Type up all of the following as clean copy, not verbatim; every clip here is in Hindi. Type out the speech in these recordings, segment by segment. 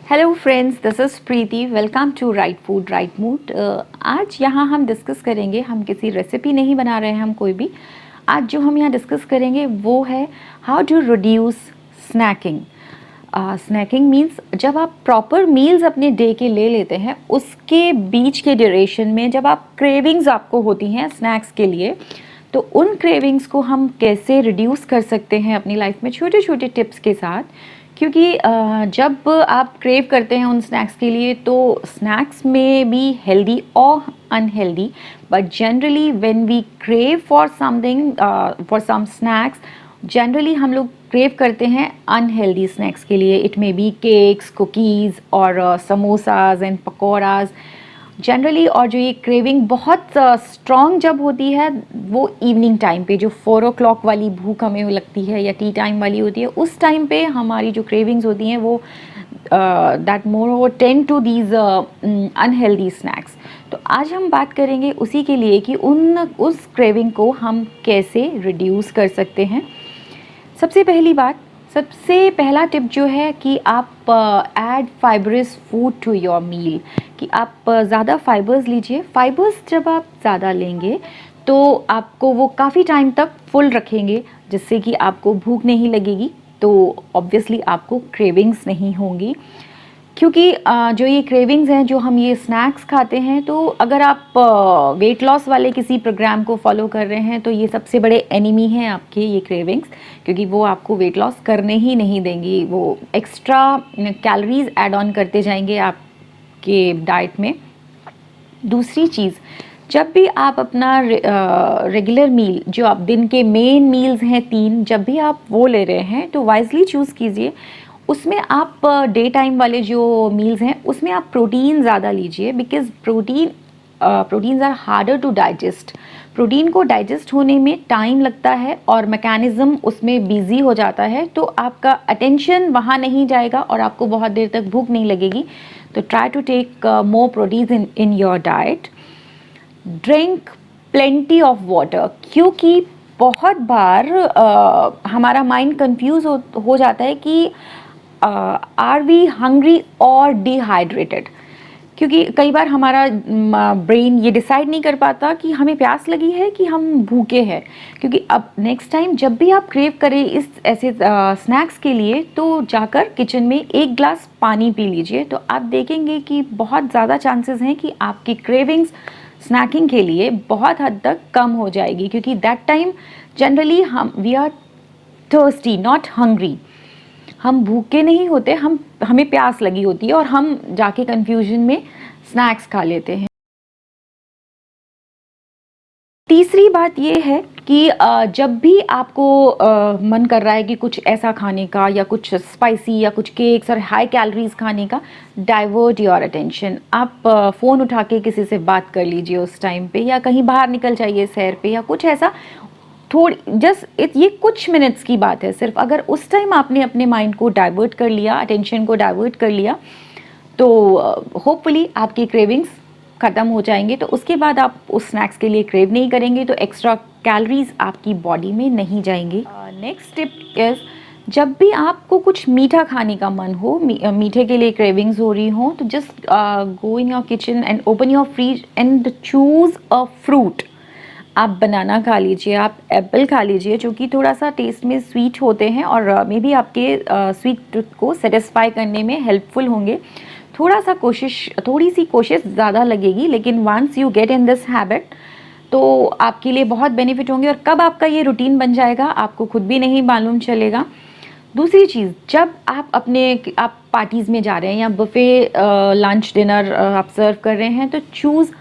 Hello friends, this is Preeti. Welcome to right food right mood. आज यहाँ हम डिस्कस करेंगे, हम किसी रेसिपी नहीं बना रहे हैं हम कोई भी। आज जो हम यहाँ डिस्कस करेंगे वो है how to reduce snacking. Snacking means जब आप प्रॉपर मील्स अपने डे के ले लेते हैं, उसके बीच के ड्यूरेशन में जब आप क्रेविंग्स आपको होती हैं स्नैक्स के लिए, तो उन क्रेविंग्स को हम कैसे रिड्यूस कर सकते हैं अपनी लाइफ में छोटे छोटे टिप्स के साथ। क्योंकि जब आप क्रेव करते हैं उन स्नैक्स के लिए, तो स्नैक्स में भी हेल्दी और unhealthy, but generally when we crave for something, for some snacks, generally हम लोग क्रेव करते हैं अनहेल्दी स्नैक्स के लिए। It may be cakes, cookies और समोसाज एंड पकौड़ाज जनरली। और जो ये क्रेविंग बहुत स्ट्रॉन्ग जब होती है वो इवनिंग टाइम पे, जो 4 o'clock वाली भूख हमें लगती है या टी टाइम वाली होती है, उस टाइम पे हमारी जो क्रेविंग्स होती हैं वो that more tend to these unhealthy snacks. तो आज हम बात करेंगे उसी के लिए कि उस क्रेविंग को हम कैसे रिड्यूस कर सकते हैं। सबसे पहला टिप जो है कि आप add fibrous food to your meal, कि आप ज़्यादा फाइबर्स लीजिए। फाइबर्स जब आप ज़्यादा लेंगे तो आपको वो काफ़ी टाइम तक फुल रखेंगे, जिससे कि आपको भूख नहीं लगेगी, तो ऑब्वियसली आपको क्रेविंग्स नहीं होंगी। क्योंकि जो ये क्रेविंग्स हैं, जो हम ये स्नैक्स खाते हैं, तो अगर आप वेट लॉस वाले किसी प्रोग्राम को फॉलो कर रहे हैं तो ये सबसे बड़े एनिमी हैं आपके ये क्रेविंग्स, क्योंकि वो आपको वेट लॉस करने ही नहीं देंगी। वो एक्स्ट्रा कैलोरीज ऐड ऑन करते जाएंगे आपके डाइट में। दूसरी चीज़, जब भी आप अपना रेगुलर मील, जो आप दिन के मेन मील्स हैं 3, जब भी आप वो ले रहे हैं तो वाइजली चूज़ कीजिए। उसमें आप डे टाइम वाले जो मील्स हैं उसमें आप प्रोटीन ज़्यादा लीजिए, because proteins are harder to digest. Protein को डाइजेस्ट होने में टाइम लगता है और मैकेनिज़्म उसमें बिजी हो जाता है, तो आपका अटेंशन वहाँ नहीं जाएगा और आपको बहुत देर तक भूख नहीं लगेगी। तो try to take more protein in your diet. Drink plenty of water, क्योंकि बहुत बार हमारा माइंड कंफ्यूज हो जाता है कि आर वी हंग्री और डिहाइड्रेटेड, क्योंकि कई बार हमारा ब्रेन ये डिसाइड नहीं कर पाता कि हमें प्यास लगी है कि हम भूखे हैं। क्योंकि अब नेक्स्ट टाइम जब भी आप क्रेव करें इस ऐसे स्नैक्स के लिए, तो जाकर किचन में 1 ग्लास पानी पी लीजिए, तो आप देखेंगे कि बहुत ज़्यादा चांसेस हैं कि आपकी क्रेविंग्स स्नैकिंग के लिए बहुत हद तक कम हो जाएगी। क्योंकि that time generally we are thirsty not hungry. हम भूखे नहीं होते, हमें प्यास लगी होती है और हम जाके कंफ्यूजन में स्नैक्स खा लेते हैं। तीसरी बात ये है कि जब भी आपको मन कर रहा है कि कुछ ऐसा खाने का, या कुछ स्पाइसी, या कुछ केक्स और हाई कैलोरीज खाने का, डाइवर्ट योर अटेंशन। आप फ़ोन उठा के किसी से बात कर लीजिए उस टाइम पे, या कहीं बाहर निकल जाइए सैर पे, या कुछ ऐसा। ये कुछ मिनट्स की बात है सिर्फ। अगर उस टाइम आपने अपने माइंड को डाइवर्ट कर लिया, अटेंशन को डाइवर्ट कर लिया, तो होपफुली आपकी क्रेविंग्स ख़त्म हो जाएंगे। तो उसके बाद आप उस स्नैक्स के लिए क्रेव नहीं करेंगे, तो एक्स्ट्रा कैलोरीज आपकी बॉडी में नहीं जाएंगी। नेक्स्ट टिप इज़, जब भी आपको कुछ मीठा खाने का मन हो, मीठे के लिए क्रेविंग्स हो रही हो, तो just go in your kitchen and open your fridge and choose a fruit. आप बनाना खा लीजिए, आप एप्पल खा लीजिए, जो कि थोड़ा सा टेस्ट में स्वीट होते हैं और मे बी आपके स्वीट टूथ को सेटिस्फाई करने में हेल्पफुल होंगे। थोड़ी सी कोशिश ज़्यादा लगेगी, लेकिन once you get in this habit तो आपके लिए बहुत बेनिफिट होंगे। और कब आपका ये रूटीन बन जाएगा आपको खुद भी नहीं मालूम चलेगा। दूसरी चीज़, जब आप पार्टीज़ में जा रहे हैं या बुफे लंच डिनर आप सर्व कर रहे हैं, तो चूज़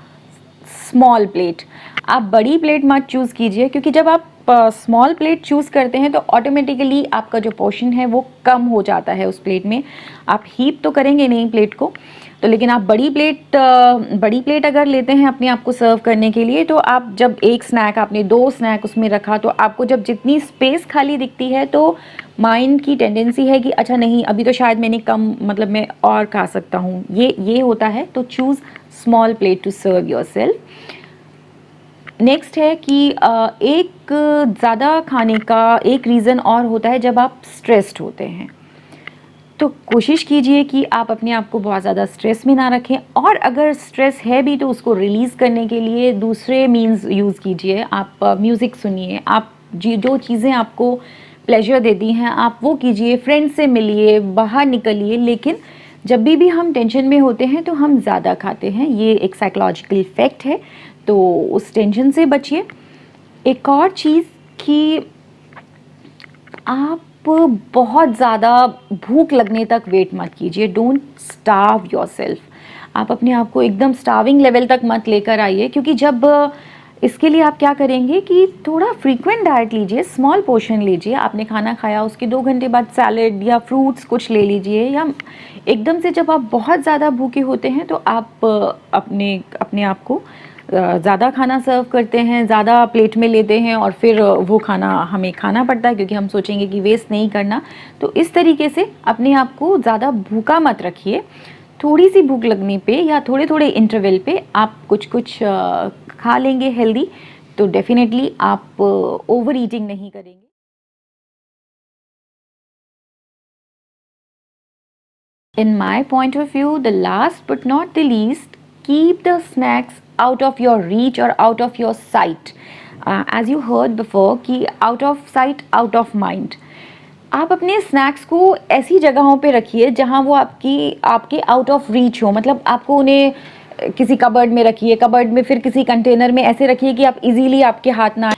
स्मॉल प्लेट। आप बड़ी प्लेट मत चूज़ कीजिए, क्योंकि जब आप स्मॉल प्लेट चूज़ करते हैं तो ऑटोमेटिकली आपका जो पोर्शन है वो कम हो जाता है उस प्लेट में। आप हीप तो करेंगे नहीं प्लेट को, तो लेकिन आप बड़ी प्लेट अगर लेते हैं अपने आप को सर्व करने के लिए, तो आप जब एक स्नैक, आपने 2 स्नैक उसमें रखा, तो आपको जब जितनी स्पेस खाली दिखती है, तो माइंड की टेंडेंसी है कि अच्छा नहीं, अभी तो शायद मैंने कम, मतलब मैं और खा सकता हूँ, ये होता है। तो choose small plate to serve yourself. Next है कि एक ज़्यादा खाने का एक रीज़न और होता है जब आप स्ट्रेस्ड होते हैं। तो कोशिश कीजिए कि आप अपने आप को बहुत ज़्यादा स्ट्रेस में ना रखें, और अगर स्ट्रेस है भी तो उसको रिलीज़ करने के लिए दूसरे मीन्स यूज़ कीजिए। आप म्यूज़िक सुनिए, आप जो चीज़ें आपको प्लेजर देती हैं आप वो कीजिए, फ्रेंड्स से मिलिए, बाहर निकलिए। लेकिन जब भी हम टेंशन में होते हैं तो हम ज़्यादा खाते हैं, ये एक साइकोलॉजिकल फैक्ट है, तो उस टेंशन से बचिए। एक और चीज़ कि आप बहुत ज़्यादा भूख लगने तक वेट मत कीजिए, डोंट स्टार्व योरसेल्फ। आप अपने आप को एकदम स्टार्विंग लेवल तक मत लेकर आइए, क्योंकि जब इसके लिए आप क्या करेंगे कि थोड़ा फ्रीक्वेंट डाइट लीजिए, स्मॉल पोर्शन लीजिए। आपने खाना खाया उसके 2 घंटे बाद सैलेड या फ्रूट्स कुछ ले लीजिए, या एकदम से जब आप बहुत ज़्यादा भूखे होते हैं तो आप अपने आप को ज़्यादा खाना सर्व करते हैं, ज़्यादा प्लेट में लेते हैं, और फिर वो खाना हमें खाना पड़ता है क्योंकि हम सोचेंगे कि वेस्ट नहीं करना। तो इस तरीके से अपने आप को ज़्यादा भूखा मत रखिए। थोड़ी सी भूख लगने पे या थोड़े थोड़े इंटरवल पे आप कुछ खा लेंगे हेल्दी, तो डेफिनेटली आप ओवर ईटिंग नहीं करेंगे। In my point of view, the last but not the least, keep the snacks out of your reach or out of your sight. As you heard before कि out of sight, out of mind. आप अपने स्नैक्स को ऐसी जगहों पे रखिए जहाँ वो आपके आउट ऑफ रीच हो, मतलब आपको उन्हें किसी कबर्ड में रखिए, कबर्ड में फिर किसी कंटेनर में ऐसे रखिए कि आप इजीली आपके हाथ ना,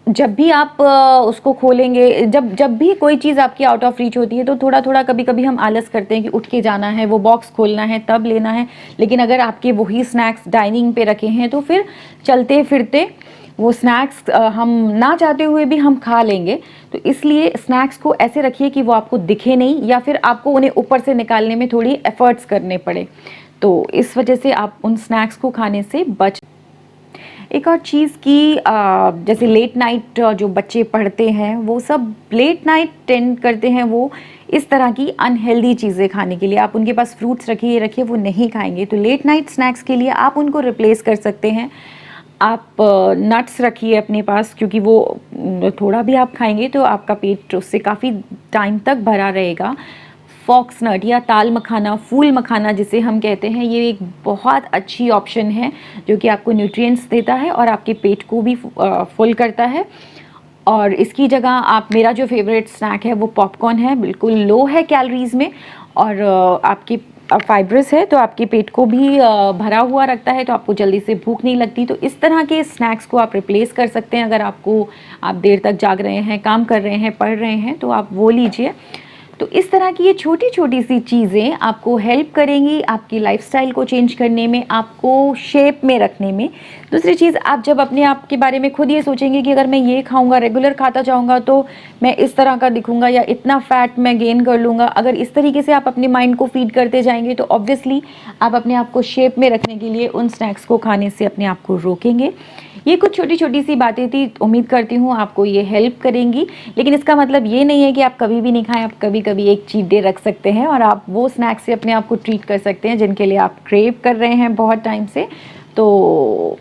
जब भी आप उसको खोलेंगे, जब भी कोई चीज़ आपकी आउट ऑफ रीच होती है तो थोड़ा थोड़ा कभी कभी हम आलस करते हैं कि उठ के जाना है, वो बॉक्स खोलना है, तब लेना है। लेकिन अगर आपके वही स्नैक्स डाइनिंग पे रखे हैं तो फिर चलते फिरते वो स्नैक्स हम ना चाहते हुए भी हम खा लेंगे। तो इसलिए स्नैक्स को ऐसे रखिए कि वो आपको दिखे नहीं, या फिर आपको उन्हें ऊपर से निकालने में थोड़ी एफर्ट्स करने पड़े। तो इस वजह से आप उन स्नैक्स को खाने से बच। एक और चीज़ कि जैसे लेट नाइट जो बच्चे पढ़ते हैं वो सब लेट नाइट टेंड करते हैं वो इस तरह की अनहेल्दी चीज़ें खाने के लिए। आप उनके पास फ्रूट्स रखिए वो नहीं खाएंगे, तो लेट नाइट स्नैक्स के लिए आप उनको रिप्लेस कर सकते हैं। आप नट्स रखिए अपने पास, क्योंकि वो थोड़ा भी आप खाएंगे तो आपका पेट उससे काफ़ी टाइम तक भरा रहेगा। फॉक्स नट या ताल मखाना, फूल मखाना जिसे हम कहते हैं, ये एक बहुत अच्छी ऑप्शन है जो कि आपको न्यूट्रिएंट्स देता है और आपके पेट को भी फुल करता है। और इसकी जगह आप, मेरा जो फेवरेट स्नैक है वो पॉपकॉर्न है, बिल्कुल लो है कैलोरीज़ में, और आपकी फाइब्रस है तो आपके पेट को भी भरा हुआ रखता है, तो आपको जल्दी से भूख नहीं लगती। तो इस तरह के स्नैक्स को आप रिप्लेस कर सकते हैं। अगर आप देर तक जाग रहे हैं, काम कर रहे हैं, पढ़ रहे हैं, तो आप वो लीजिए। तो इस तरह की ये छोटी छोटी सी चीज़ें आपको हेल्प करेंगी आपकी लाइफस्टाइल को चेंज करने में, आपको शेप में रखने में। दूसरी चीज़, आप जब अपने आप के बारे में खुद ये सोचेंगे कि अगर मैं ये खाऊंगा, रेगुलर खाता जाऊंगा, तो मैं इस तरह का दिखूंगा या इतना फैट मैं गेन कर लूँगा। अगर इस तरीके से आप अपने माइंड को फीड करते जाएंगे तो ऑब्वियसली आप अपने आप को शेप में रखने के लिए उन स्नैक्स को खाने से अपने आप को रोकेंगे। ये कुछ छोटी छोटी सी बातें थी, उम्मीद करती हूँ आपको ये हेल्प करेंगी। लेकिन इसका मतलब ये नहीं है कि आप कभी भी नहीं खाएं। आप कभी कभी एक चीट डे रख सकते हैं और आप वो स्नैक्स से अपने आप को ट्रीट कर सकते हैं जिनके लिए आप क्रेव कर रहे हैं बहुत टाइम से। तो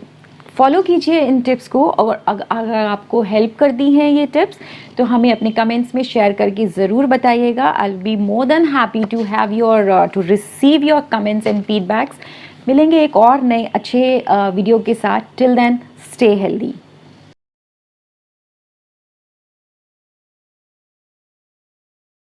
फॉलो कीजिए इन टिप्स को, और अगर आपको हेल्प करती हैं ये टिप्स तो हमें अपने कमेंट्स में शेयर करके ज़रूर बताइएगा। I will be more than happy to receive your comments and feedbacks. मिलेंगे एक और नए अच्छे वीडियो के साथ। Till then, stay healthy.